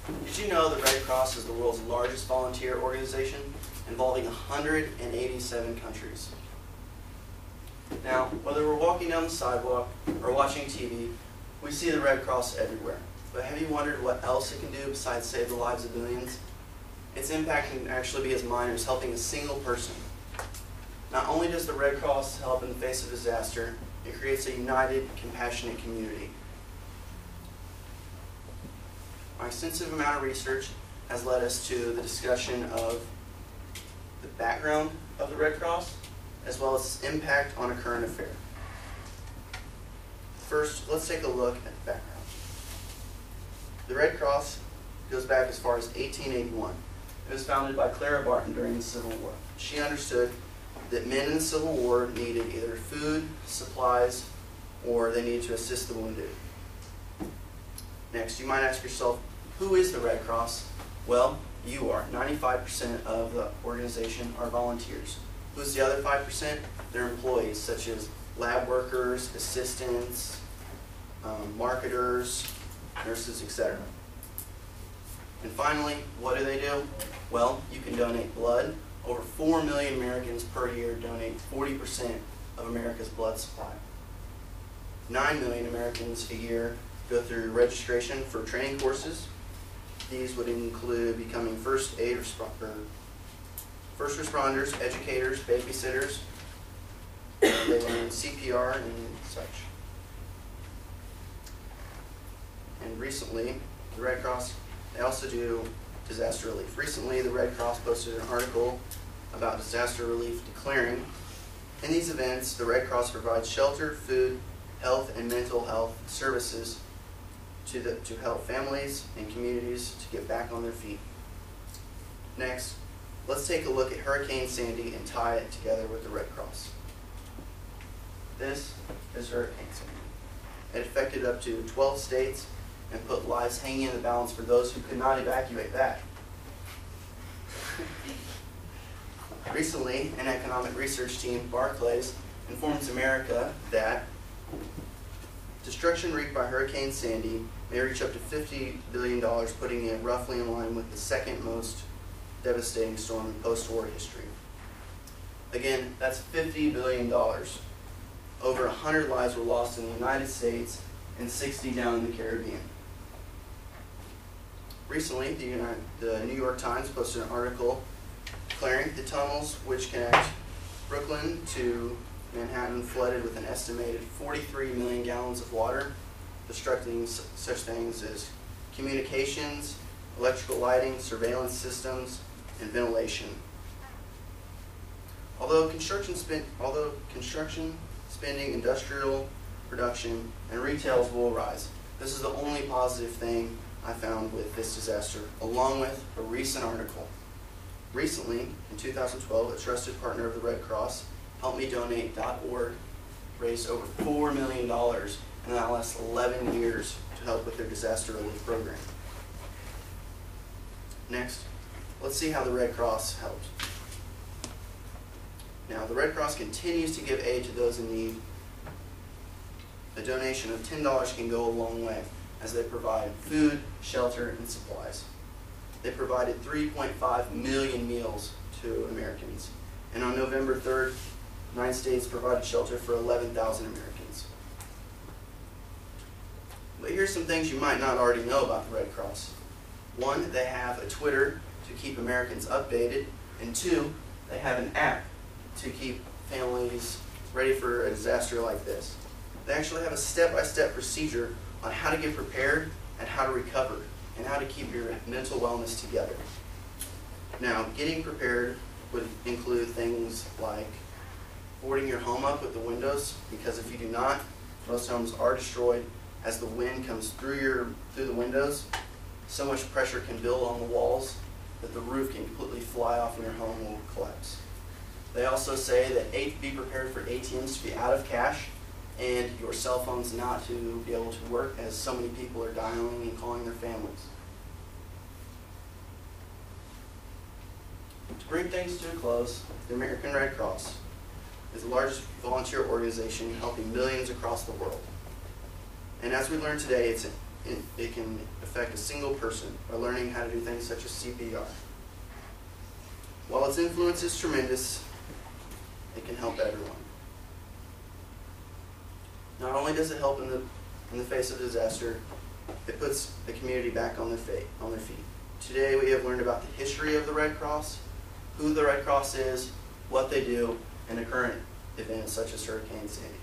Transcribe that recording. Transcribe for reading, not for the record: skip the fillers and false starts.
Did you know the Red Cross is the world's largest volunteer organization, involving 187 countries? Now, whether we're walking down the sidewalk or watching TV, we see the Red Cross everywhere. But have you wondered what else it can do besides save the lives of billions? Its impact can actually be as minor as helping a single person. Not only does the Red Cross help in the face of disaster, it creates a united, compassionate community. Our extensive amount of research has led us to the discussion of the background of the Red Cross, as well as its impact on a current affair. First, let's take a look at the background. The Red Cross goes back as far as 1881. It was founded by Clara Barton during the Civil War. She understood that men in the Civil War needed either food, supplies, or they needed to assist the wounded. Next, you might ask yourself, who is the Red Cross? Well, you are. 95% of the organization are volunteers. Who's the other 5%? They're employees, such as lab workers, assistants, marketers, nurses, etc. And finally, what do? Well, you can donate blood. Over 4 million Americans per year donate 40% of America's blood supply. 9 million Americans a year go through registration for training courses. These would include becoming first responders, educators, babysitters. They learn CPR and such. And recently, the Red Cross, they also do disaster relief. Recently, the Red Cross posted an article about disaster relief declaring, in these events, the Red Cross provides shelter, food, health, and mental health services to help families and communities to get back on their feet. Next, let's take a look at Hurricane Sandy and tie it together with the Red Cross. This is Hurricane Sandy. It affected up to 12 states and put lives hanging in the balance for those who could not evacuate back. Recently, an economic research team, Barclays, informs America that destruction wreaked by Hurricane Sandy may reach up to $50 billion, putting it roughly in line with the second most devastating storm in post-war history. Again, that's $50 billion. Over 100 lives were lost in the United States and 60 down in the Caribbean. Recently, the New York Times posted an article declaring the tunnels which connect Brooklyn to Manhattan flooded with an estimated 43 million gallons of water, destructing such things as communications, electrical lighting, surveillance systems, and ventilation. Although construction spending, industrial production, and retails will rise, this is the only positive thing I found with this disaster, along with a recent article. Recently, in 2012, a trusted partner of the Red Cross, HelpMeDonate.org, raised over $4 million in the last 11 years to help with their disaster relief program. Next, let's see how the Red Cross helped. Now, the Red Cross continues to give aid to those in need. A donation of $10 can go a long way, as they provide food, shelter, and supplies. They provided 3.5 million meals to Americans. And on November 3rd, 9 states provided shelter for 11,000 Americans. But here's some things you might not already know about the Red Cross. 1, they have a Twitter to keep Americans updated. And 2, they have an app to keep families ready for a disaster like this. They actually have a step-by-step procedure on how to get prepared and how to recover and how to keep your mental wellness together. Now, getting prepared would include things like boarding your home up with the windows, because if you do not, most homes are destroyed as the wind comes through the windows. So much pressure can build on the walls that the roof can completely fly off and your home will collapse. They also say that be prepared for ATMs to be out of cash and your cell phones not to be able to work, as so many people are dialing and calling their families. To bring things to a close, the American Red Cross is the largest volunteer organization helping millions across the world. And as we learned today, its it can affect a single person by learning how to do things such as CPR. While its influence is tremendous, it can help everyone. Not only does it help in the face of disaster, it puts the community back on their feet. Today we have learned about the history of the Red Cross, who the Red Cross is, what they do, and the current events such as Hurricane Sandy.